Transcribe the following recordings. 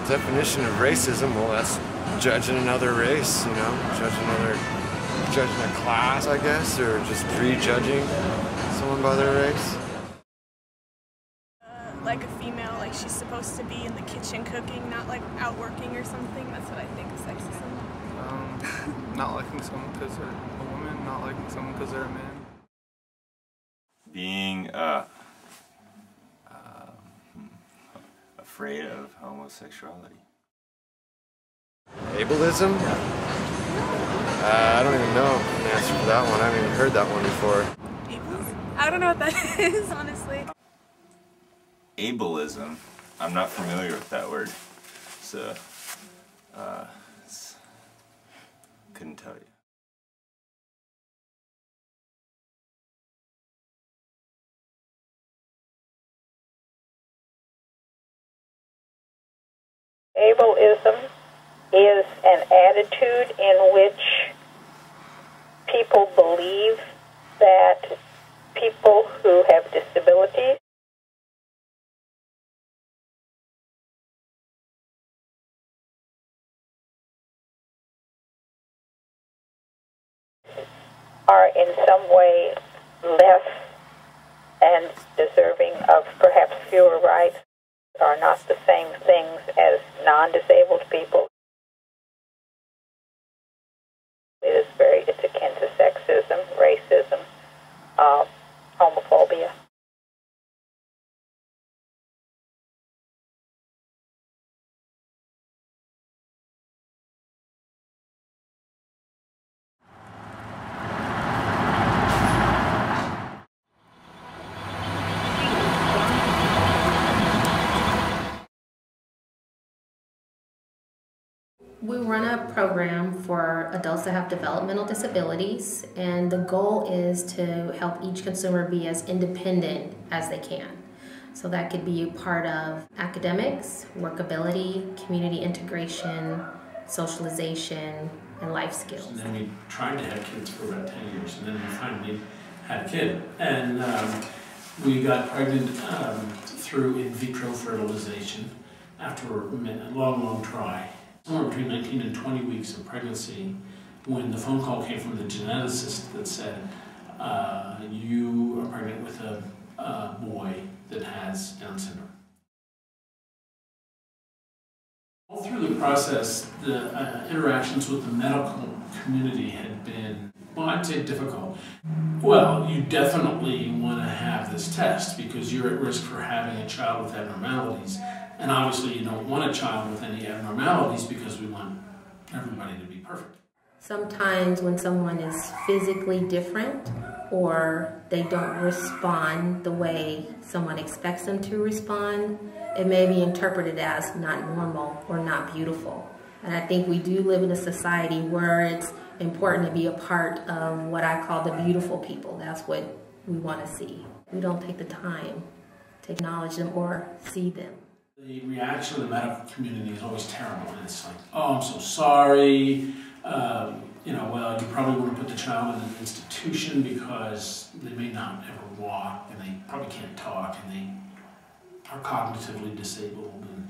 definition of racism, well, that's judging another race, you know, judging a class, I guess, or just prejudging someone by their race. Like a female, like she's supposed to be in the kitchen cooking, not like out working or something. That's what I think is sexism. Not liking someone because they're a woman, not liking someone because they're a man. Being afraid of homosexuality. Ableism? I don't even know the answer for that one. I haven't even heard that one before. Ableism? I don't know what that is, honestly. Ableism. I'm not familiar with that word, so couldn't tell you. Ableism is an attitude in which people believe that people who have disabilities are in some way less and deserving of perhaps fewer rights, are not the same things as non-disabled people. It's akin to sexism, racism, homophobia. We run a program for adults that have developmental disabilities, and the goal is to help each consumer be as independent as they can. So that could be a part of academics, workability, community integration, socialization, and life skills. And then we tried to have kids for about 10 years, and then we finally had a kid. And we got pregnant through in vitro fertilization after a long, long try. Somewhere between 19 and 20 weeks of pregnancy, when the phone call came from the geneticist that said, you are pregnant with a boy that has Down syndrome. All through the process, the interactions with the medical community had been, well, I'd say difficult. Well, you definitely want to have this test because you're at risk for having a child with abnormalities. And obviously you don't want a child with any abnormalities because we want everybody to be perfect. Sometimes when someone is physically different or they don't respond the way someone expects them to respond, it may be interpreted as not normal or not beautiful. And I think we do live in a society where it's important to be a part of what I call the beautiful people. That's what we want to see. We don't take the time to acknowledge them or see them. The reaction of the medical community is always terrible. And it's like, oh, I'm so sorry. You know, well, you probably want to put the child in an institution because they may not ever walk and they probably can't talk and they are cognitively disabled. And,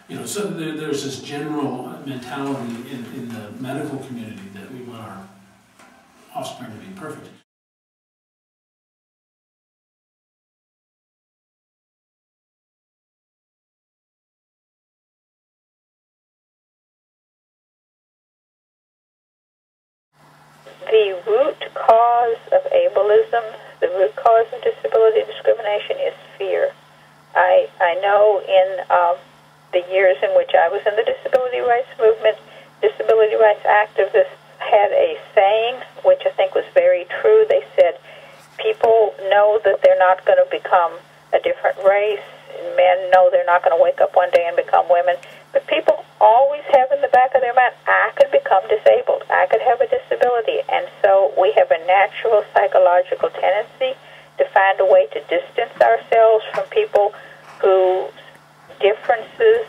you know, so there's this general mentality in the medical community that we want our offspring to be perfect. The root cause of ableism, the root cause of disability discrimination is fear. I know in the years in which I was in the disability rights movement, disability rights activists had a saying, which I think was very true. They said, people know that they're not going to become a different race. Men know they're not going to wake up one day and become women. But people always have in the back of their mind, I could become disabled. I could have a disability. And so we have a natural psychological tendency to find a way to distance ourselves from people whose differences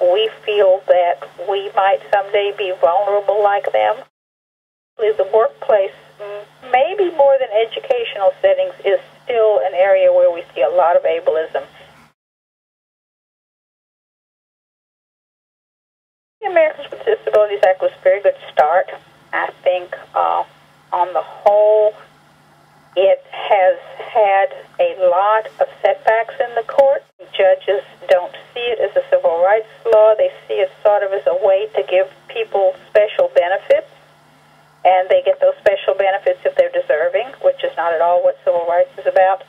we feel that we might someday be vulnerable like them. The workplace, maybe more than educational settings, is still an area where we see a lot of ableism. The Americans with Disabilities Act was a very good start. I think on the whole, it has had a lot of setbacks in the court. Judges don't see it as a civil rights law. They see it sort of as a way to give people special benefits, and they get those special benefits if they're deserving, which is not at all what civil rights is about.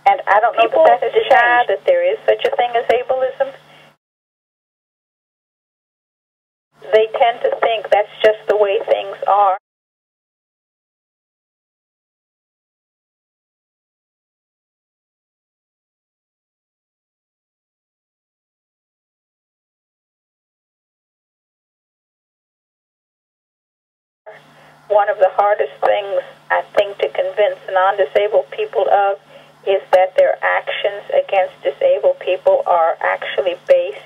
And I don't know if that is shy that there is such a thing as ableism. They tend to think that's just the way things are. One of the hardest things, I think, to convince non-disabled people of is that their actions against disabled people are actually based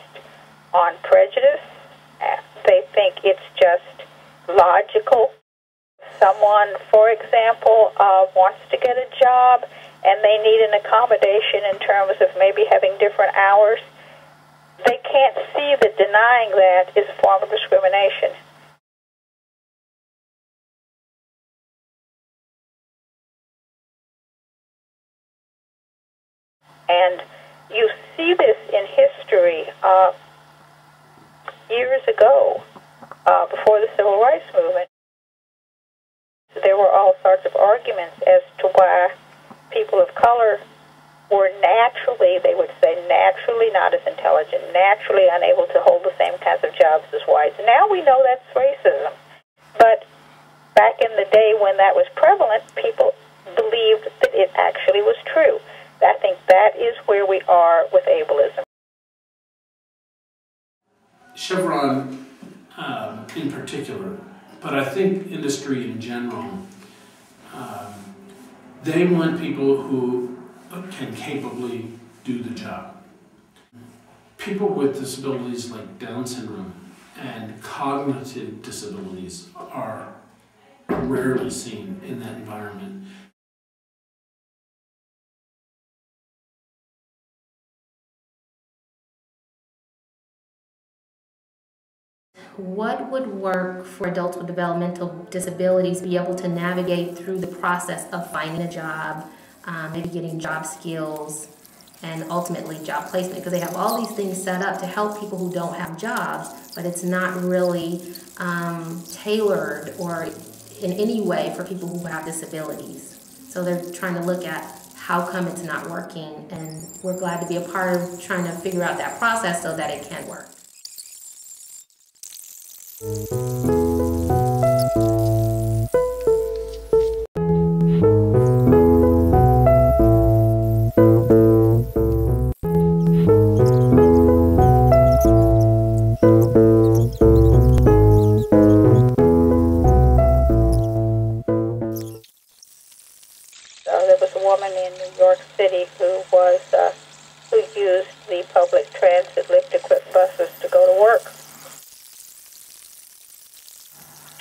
on prejudice. They think it's just logical. Someone, for example, wants to get a job and they need an accommodation in terms of maybe having different hours. They can't see that denying that is a form of discrimination. And you see this in history. Years ago, before the Civil Rights Movement, there were all sorts of arguments as to why people of color were naturally, they would say, naturally not as intelligent, naturally unable to hold the same kinds of jobs as whites. Now we know that's racism. But back in the day when that was prevalent, people believed that it actually was true. I think that is where we are with ableism. Chevron in particular, but I think industry in general, they want people who can capably do the job. People with disabilities like Down syndrome and cognitive disabilities are rarely seen in that environment. What would work for adults with developmental disabilities be able to navigate through the process of finding a job, maybe getting job skills, and ultimately job placement? Because they have all these things set up to help people who don't have jobs, but it's not really tailored or in any way for people who have disabilities. So they're trying to look at how come it's not working, and we're glad to be a part of trying to figure out that process so that it can work. There was a woman in New York City who used the public transit lift-equipped buses to go to work.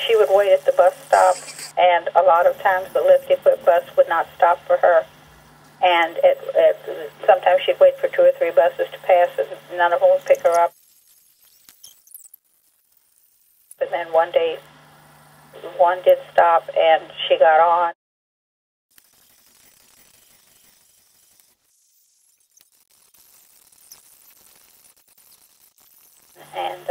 She would wait at the bus stop, and a lot of times the lift-equipped bus would not stop for her. And sometimes she'd wait for 2 or 3 buses to pass, and none of them would pick her up. And then one day, one did stop, and she got on. And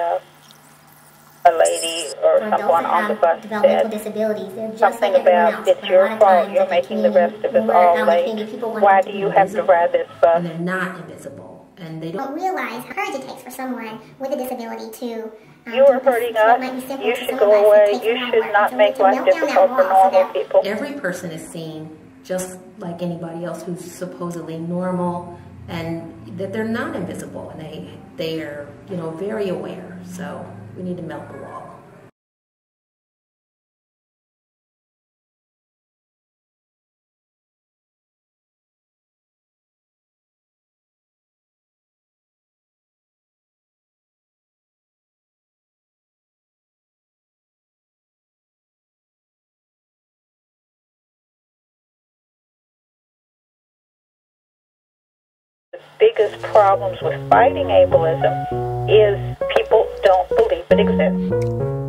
a lady or someone on the bus said something about, it's your fault, you're making the rest of us all late. Why do you have to ride this bus? And they're not invisible, and they don't realize how courage it takes for someone with a disability to you are hurting us, you should go away, you should not make life difficult for normal people. Every person is seen just like anybody else who's supposedly normal, and that they're not invisible, and they are, you know, very aware. So we need to melt the wall. The biggest problems with fighting ableism is people don't believe believe it exists.